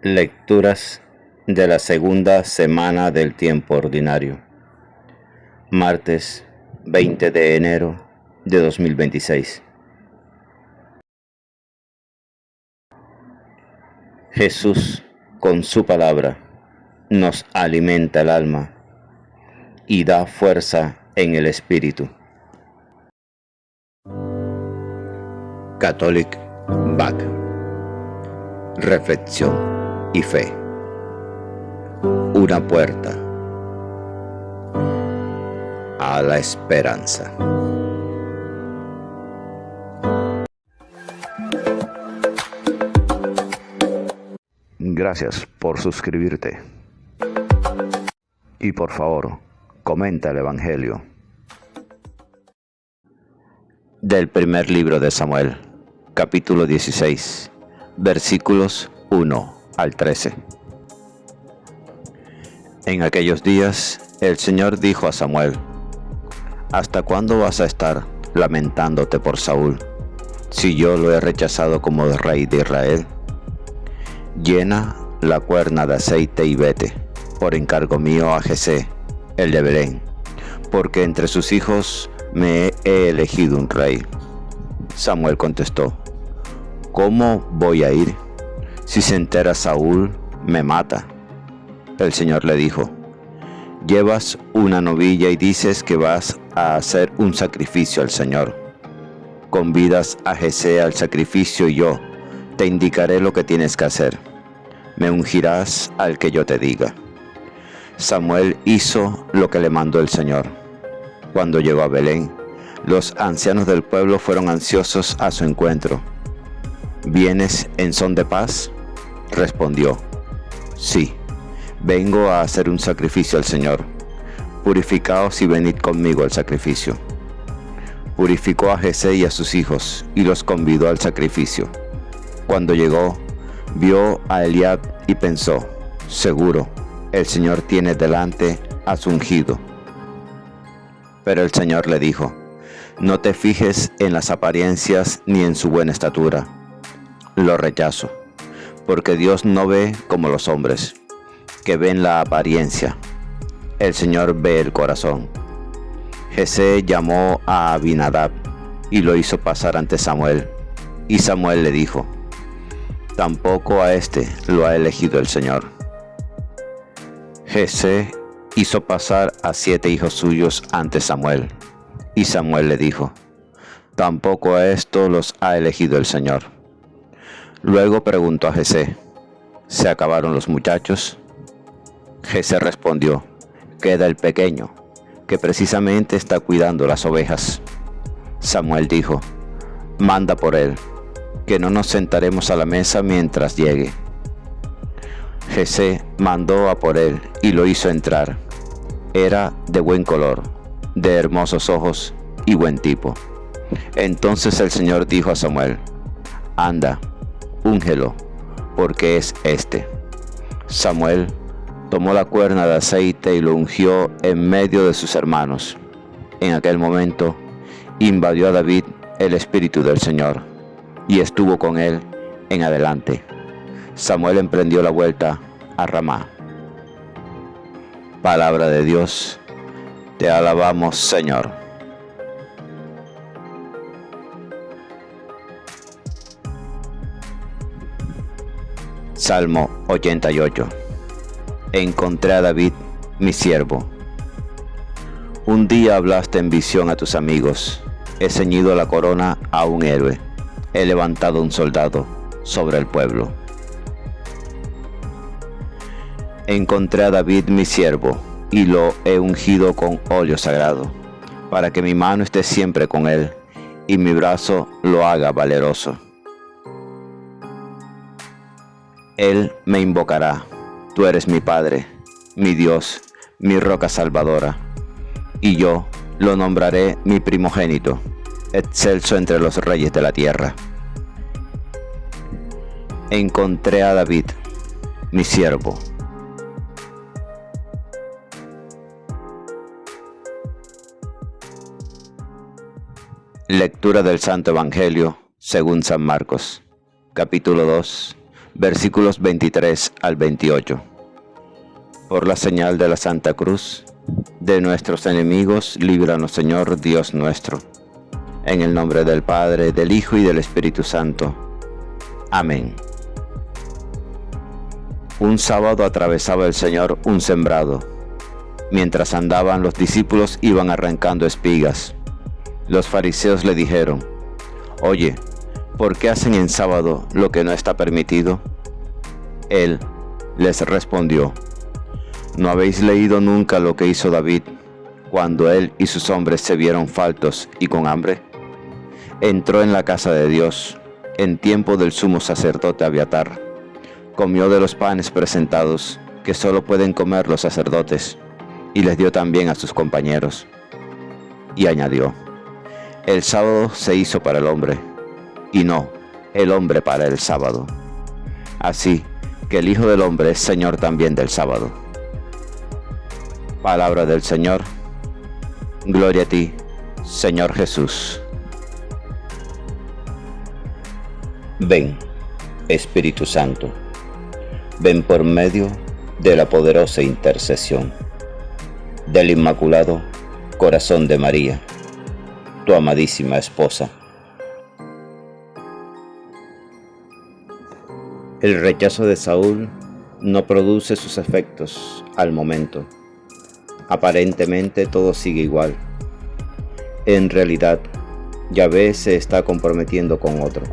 Lecturas de la segunda semana del tiempo ordinario. Martes 20 de enero de 2026. Jesús, con su palabra, nos alimenta el alma y da fuerza en el espíritu. Catholic Back. Reflexión y fe. Una puerta a la esperanza. Gracias por suscribirte. Y por favor, comenta el Evangelio. Del primer libro de Samuel, capítulo 16, versículos 1 al 13. En aquellos días, el Señor dijo a Samuel: ¿Hasta cuándo vas a estar lamentándote por Saúl, si yo lo he rechazado como rey de Israel? Llena la cuerna de aceite y vete, por encargo mío, a Jesé, el de Belén, porque entre sus hijos me he elegido un rey. Samuel contestó: ¿Cómo voy a ir? Si se entera Saúl, me mata. El Señor le dijo: Llevas una novilla y dices que vas a hacer un sacrificio al Señor. Convidas a Jesé al sacrificio y yo te indicaré lo que tienes que hacer. Me ungirás al que yo te diga. Samuel hizo lo que le mandó el Señor. Cuando llegó a Belén, los ancianos del pueblo fueron ansiosos a su encuentro. ¿Vienes en son de paz? Respondió: Sí, vengo a hacer un sacrificio al Señor. Purificaos y venid conmigo al sacrificio. Purificó a Jesé y a sus hijos, y los convidó al sacrificio. Cuando llegó, vio a Eliab y pensó: seguro, el Señor tiene delante a su ungido. Pero el Señor le dijo: no te fijes en las apariencias ni en su buena estatura. Lo rechazo, porque Dios no ve como los hombres, que ven la apariencia. El Señor ve el corazón. Jesé llamó a Abinadab y lo hizo pasar ante Samuel. Y Samuel le dijo: tampoco a este lo ha elegido el Señor. Jesé hizo pasar a 7 hijos suyos ante Samuel. Y Samuel le dijo: tampoco a esto los ha elegido el Señor. Luego preguntó a Jesé: ¿se acabaron los muchachos? Jesé respondió: queda el pequeño, que precisamente está cuidando las ovejas. Samuel dijo: manda por él, que no nos sentaremos a la mesa mientras llegue. Jesé mandó a por él y lo hizo entrar. Era de buen color, de hermosos ojos y buen tipo. Entonces el Señor dijo a Samuel: anda, úngelo, porque es este. Samuel tomó la cuerna de aceite y lo ungió en medio de sus hermanos. En aquel momento invadió a David el Espíritu del Señor, y estuvo con él en adelante. Samuel emprendió la vuelta a Ramá. Palabra de Dios, te alabamos, Señor. Salmo 88. Encontré a David, mi siervo. Un día hablaste en visión a tus amigos. He ceñido la corona a un héroe. He levantado un soldado sobre el pueblo. Encontré a David, mi siervo, y lo he ungido con óleo sagrado, para que mi mano esté siempre con él, y mi brazo lo haga valeroso. Él me invocará: tú eres mi Padre, mi Dios, mi roca salvadora. Y yo lo nombraré mi primogénito, excelso entre los reyes de la tierra. Encontré a David, mi siervo. Lectura del Santo Evangelio según San Marcos, capítulo 2, versículos 23 al 28. Por la señal de la Santa Cruz, de nuestros enemigos, líbranos, Señor Dios nuestro. En el nombre del Padre, del Hijo y del Espíritu Santo. Amén. Un sábado atravesaba el Señor un sembrado. Mientras andaban, los discípulos iban arrancando espigas. Los fariseos le dijeron: «Oye, ¿por qué hacen en sábado lo que no está permitido?». Él les respondió: «¿No habéis leído nunca lo que hizo David cuando él y sus hombres se vieron faltos y con hambre? Entró en la casa de Dios en tiempo del sumo sacerdote Abiatar. Comió de los panes presentados que solo pueden comer los sacerdotes, y les dio también a sus compañeros». Y añadió: «El sábado se hizo para el hombre, y no el hombre para el sábado. Así que el Hijo del Hombre es Señor también del sábado». Palabra del Señor. Gloria a ti, Señor Jesús. Ven, Espíritu Santo, ven por medio de la poderosa intercesión del Inmaculado Corazón de María, tu amadísima esposa. El rechazo de Saúl no produce sus efectos al momento. Aparentemente todo sigue igual. En realidad, Yahvé se está comprometiendo con otro.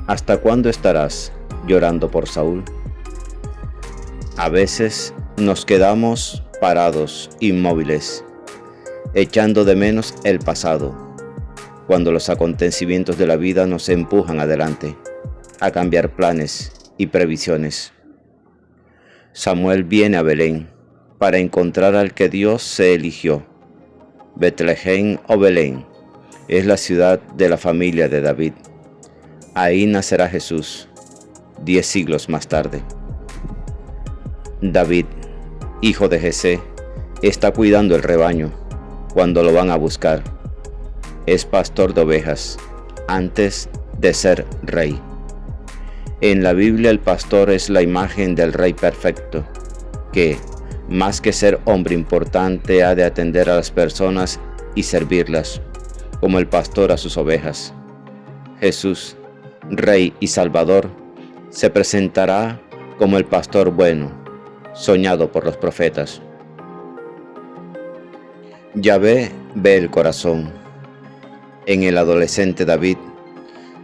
¿Hasta cuándo estarás llorando por Saúl? A veces nos quedamos parados, inmóviles, echando de menos el pasado, cuando los acontecimientos de la vida nos empujan adelante, a cambiar planes y previsiones. Samuel viene a Belén para encontrar al que Dios se eligió. Betlehem o Belén es la ciudad de la familia de David. Ahí nacerá Jesús, 10 siglos más tarde. David, hijo de Jesé, está cuidando el rebaño cuando lo van a buscar. Es pastor de ovejas antes de ser rey. En la Biblia el pastor es la imagen del rey perfecto, que, más que ser hombre importante, ha de atender a las personas y servirlas, como el pastor a sus ovejas. Jesús, Rey y Salvador, se presentará como el pastor bueno, soñado por los profetas. Yahvé ve el corazón. En el adolescente David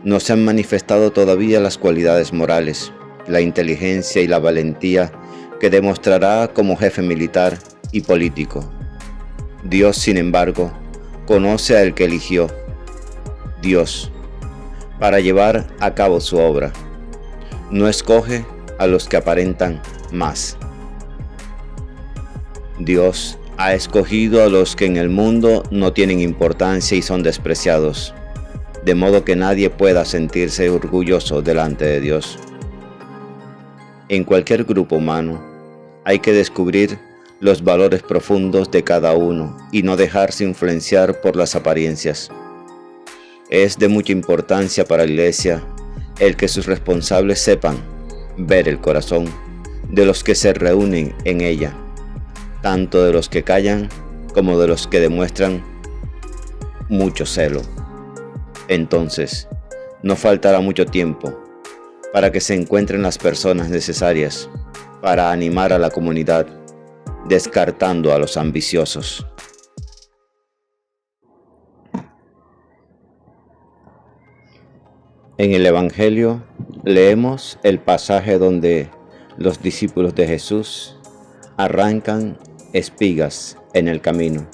no se han manifestado todavía las cualidades morales, la inteligencia y la valentía que demostrará como jefe militar y político. Dios, sin embargo, conoce al que eligió. Dios, para llevar a cabo su obra, no escoge a los que aparentan más. Dios ha escogido a los que en el mundo no tienen importancia y son despreciados, de modo que nadie pueda sentirse orgulloso delante de Dios. En cualquier grupo humano hay que descubrir los valores profundos de cada uno y no dejarse influenciar por las apariencias. Es de mucha importancia para la Iglesia el que sus responsables sepan ver el corazón de los que se reúnen en ella, tanto de los que callan como de los que demuestran mucho celo. Entonces, no faltará mucho tiempo para que se encuentren las personas necesarias para animar a la comunidad, descartando a los ambiciosos. En el Evangelio leemos el pasaje donde los discípulos de Jesús arrancan espigas en el camino.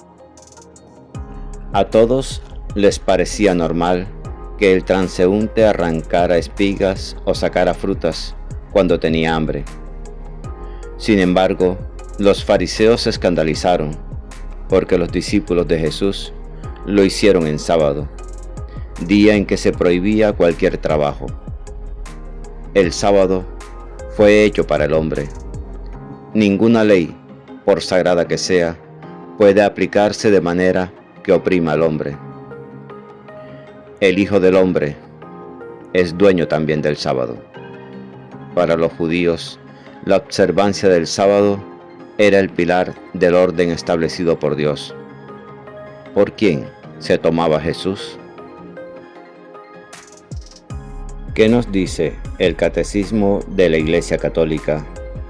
A todos les parecía normal que el transeúnte arrancara espigas o sacara frutas cuando tenía hambre. Sin embargo, los fariseos se escandalizaron porque los discípulos de Jesús lo hicieron en sábado, día en que se prohibía cualquier trabajo. El sábado fue hecho para el hombre. Ninguna ley, por sagrada que sea, puede aplicarse de manera que oprima al hombre. El Hijo del Hombre, es dueño también del sábado. Para los judíos, la observancia del sábado era el pilar del orden establecido por Dios. ¿Por quién se tomaba Jesús? ¿Qué nos dice el Catecismo de la Iglesia Católica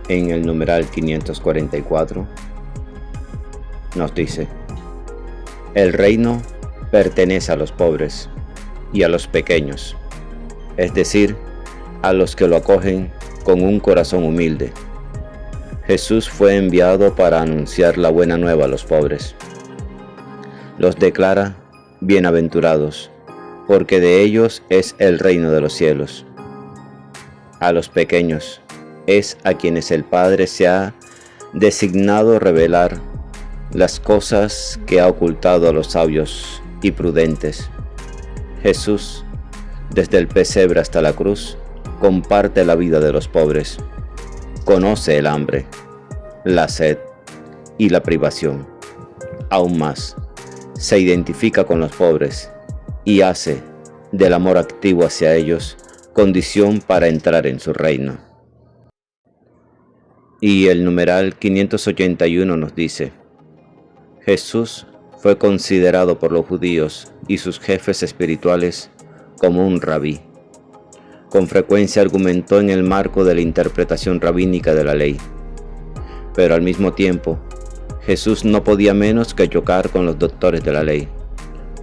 en el numeral 544? Nos dice: el reino pertenece a los pobres y a los pequeños, es decir, a los que lo acogen con un corazón humilde. Jesús fue enviado para anunciar la buena nueva a los pobres. Los declara bienaventurados, porque de ellos es el reino de los cielos. A los pequeños es a quienes el Padre se ha designado revelar las cosas que ha ocultado a los sabios y prudentes. Jesús, desde el pesebre hasta la cruz, comparte la vida de los pobres, conoce el hambre, la sed y la privación. Aún más, se identifica con los pobres y hace del amor activo hacia ellos condición para entrar en su reino. Y el numeral 581 nos dice: Jesús fue considerado por los judíos y sus jefes espirituales como un rabí. Con frecuencia argumentó en el marco de la interpretación rabínica de la ley. Pero al mismo tiempo, Jesús no podía menos que chocar con los doctores de la ley,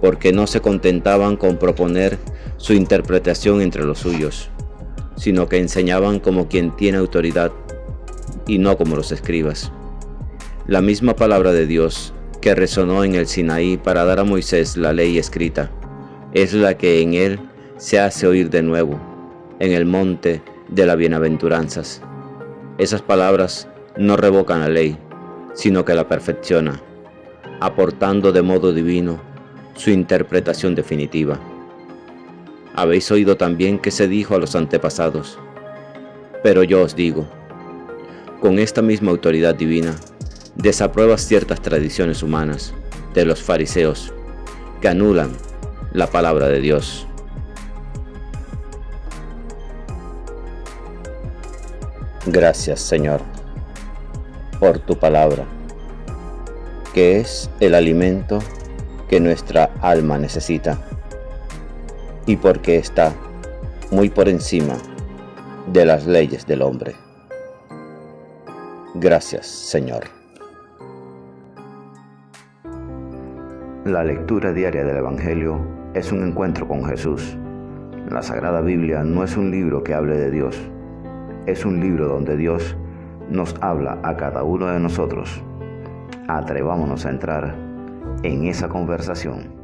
porque no se contentaban con proponer su interpretación entre los suyos, sino que enseñaban como quien tiene autoridad y no como los escribas. La misma palabra de Dios que resonó en el Sinaí para dar a Moisés la ley escrita, es la que en él se hace oír de nuevo, en el monte de las bienaventuranzas. Esas palabras no revocan la ley, sino que la perfecciona, aportando de modo divino su interpretación definitiva. Habéis oído también que se dijo a los antepasados: pero yo os digo. Con esta misma autoridad divina, desaprueba ciertas tradiciones humanas de los fariseos que anulan la palabra de Dios. Gracias, Señor, por tu palabra, que es el alimento que nuestra alma necesita, y porque está muy por encima de las leyes del hombre. Gracias, Señor. La lectura diaria del Evangelio es un encuentro con Jesús. La Sagrada Biblia no es un libro que hable de Dios, es un libro donde Dios nos habla a cada uno de nosotros. Atrevámonos a entrar en esa conversación.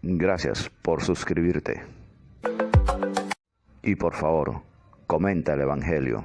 Gracias por suscribirte. Y por favor, comenta el Evangelio.